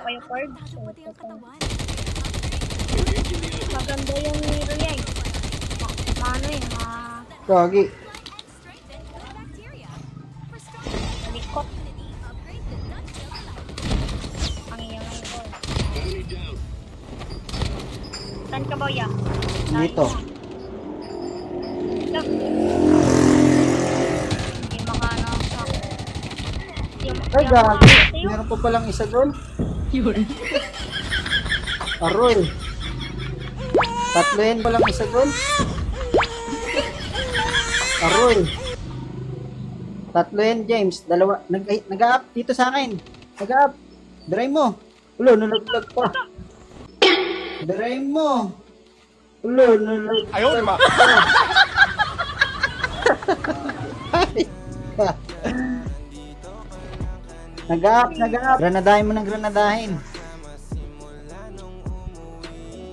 kayo card. Maganda yung hero niya eh. Mano eh, Gagi. malikot. Ang iyong hero. Saan ka ba ya? Dito. Hindi makano sa Ay, gagi. Meron pa palang isa doon. Aroy. Tatlo yan palang isa doon. Aroy. Tatlo yan, James. Dalawa. Nag-up dito sa akin. Nag-up. Dry mo. Ulo, nalaglag pa. Dry mo. Ulo, nalaglag. Ayaw naman. Nag-up. Granadahin mo ng granadahin.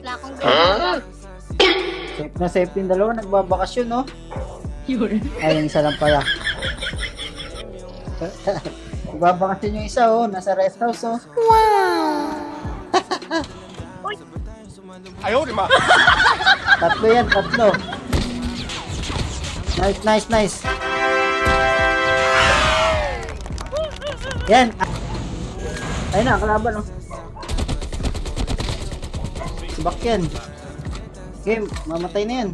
Wala akong gano'n. Safe na safe yung dalawa. Nagbabakasyon, no? Ay, yung isa lang pala. Nagbabakasyon yung isa, oh. Nasa rest house, oh. Uy, Ayaw naman. Tatlo yan, tatlo. Nice. Yan. Ayun na, kalaban, oh. Subak yan. Game, mamatay na yan.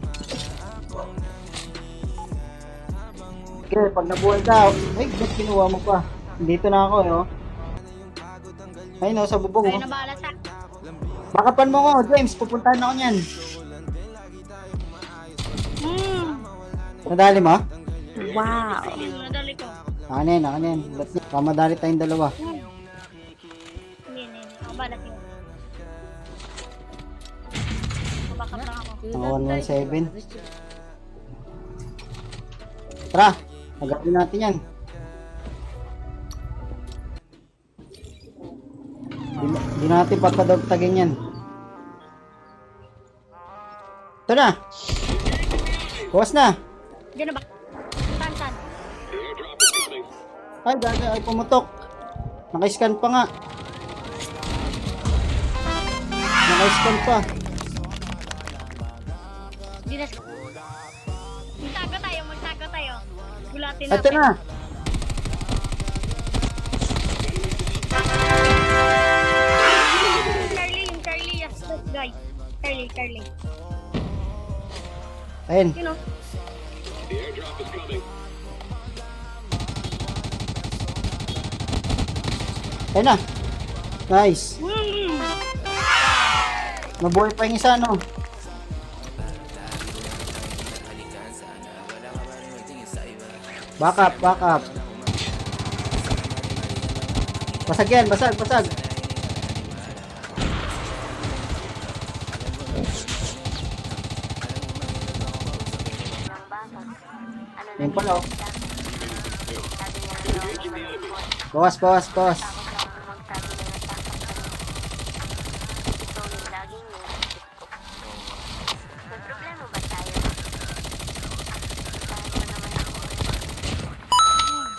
Okay, pag nabuhay ka, ay, ba't kinuha mo pa? Dito na ako, eh, oh. Ayun, oh, sa bubong, kayo oh. na bahala sa... Bakapan mo ko, James, pupuntahan ako niyan. Nadali mo? Wow. Nadali ko. Akin yan. Ba't niya? Pamadali tayong dalawa. Hindi. Ako bahala sa'yo. Mabakap lang ako. Ang 117. Tara, agapin natin yan. Di natin papadagtagin yan. Ito na. Bukas na. Diyan na ba? Saan? Ay, gaga, ay pumutok. Naka-scan pa nga. Naka-scan pa. Di na... Magtago tayo. Gulatin Ito natin. na. Yung Charlie, yes, this guy. Charlie. Ayun. You know? Ayun na. Nice. Nabuhay pa yung isa, no? Back up. Basag yan, basag. Yan pala, oh. Bawas.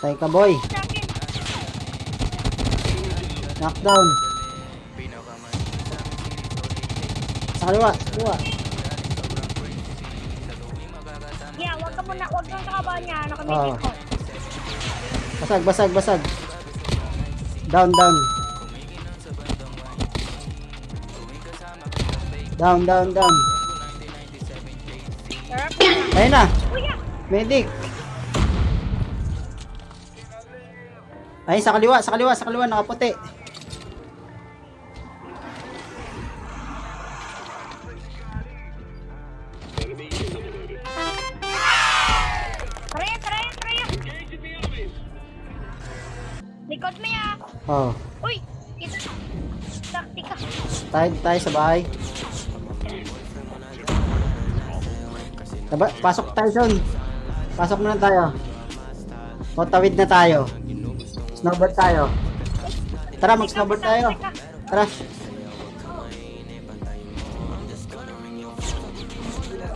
Tay ka, boy. Knockdown. Sa kaliwa. Yeah, wag kang kakabahan niya. Nakamitin ko. Basag. Down. Down. Sarap. Ayun na. Kuya! Medic. Ay, sa kaliwa, nakaputi. Tara. Likod mo ya. Oh, Uy! Taktika. tayo sa bahay. Pasok tayo doon. Pasok muna tayo. O, tawid na tayo. Snowboard tayo. Tara, mag-snowboard tayo. Tara.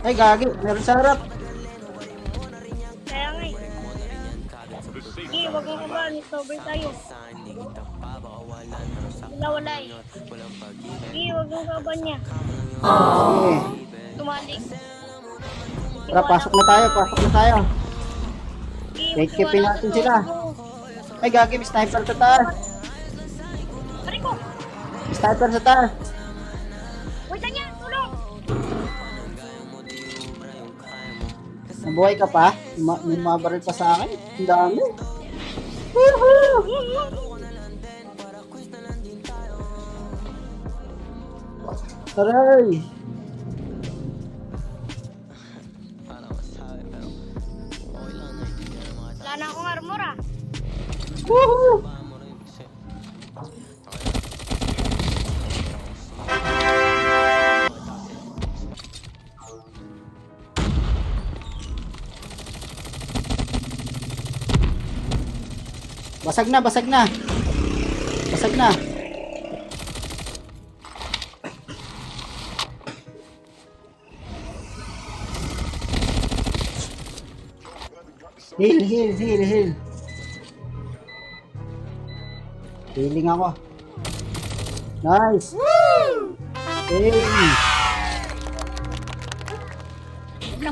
Ay, gagi. Meron sa harap. Kaya nga eh. Sige, wag mo ka ba? Sober tayo. wala eh. Sige, huwag yung kaban niya. Sige. Tumalik. Tara, pasok na tayo. Kikipin natin sila. Ay, gagi, may sniper sa taas. Pare ko! May sniper sa taas. Wait lang yan! Tulong! Nabuhay ka pa? May mga baril pa sa akin. Ang dami. Woohoo! Aray! Wala na akong armor ah. Woohoo! Basag na. Basag na. Heal. Healing ako. Nice. Hey.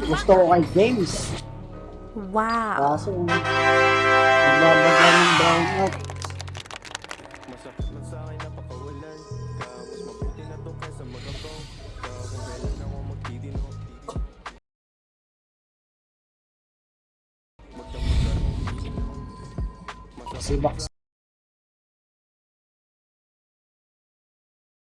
Gusto ko kay James. Wow. Kaso, nagbabagay ng brown out. Masakit man sa akin napakawalan ka. Mas mabuti na to kaysa magabang ka. Kung kailan ako magtitino. Si Box.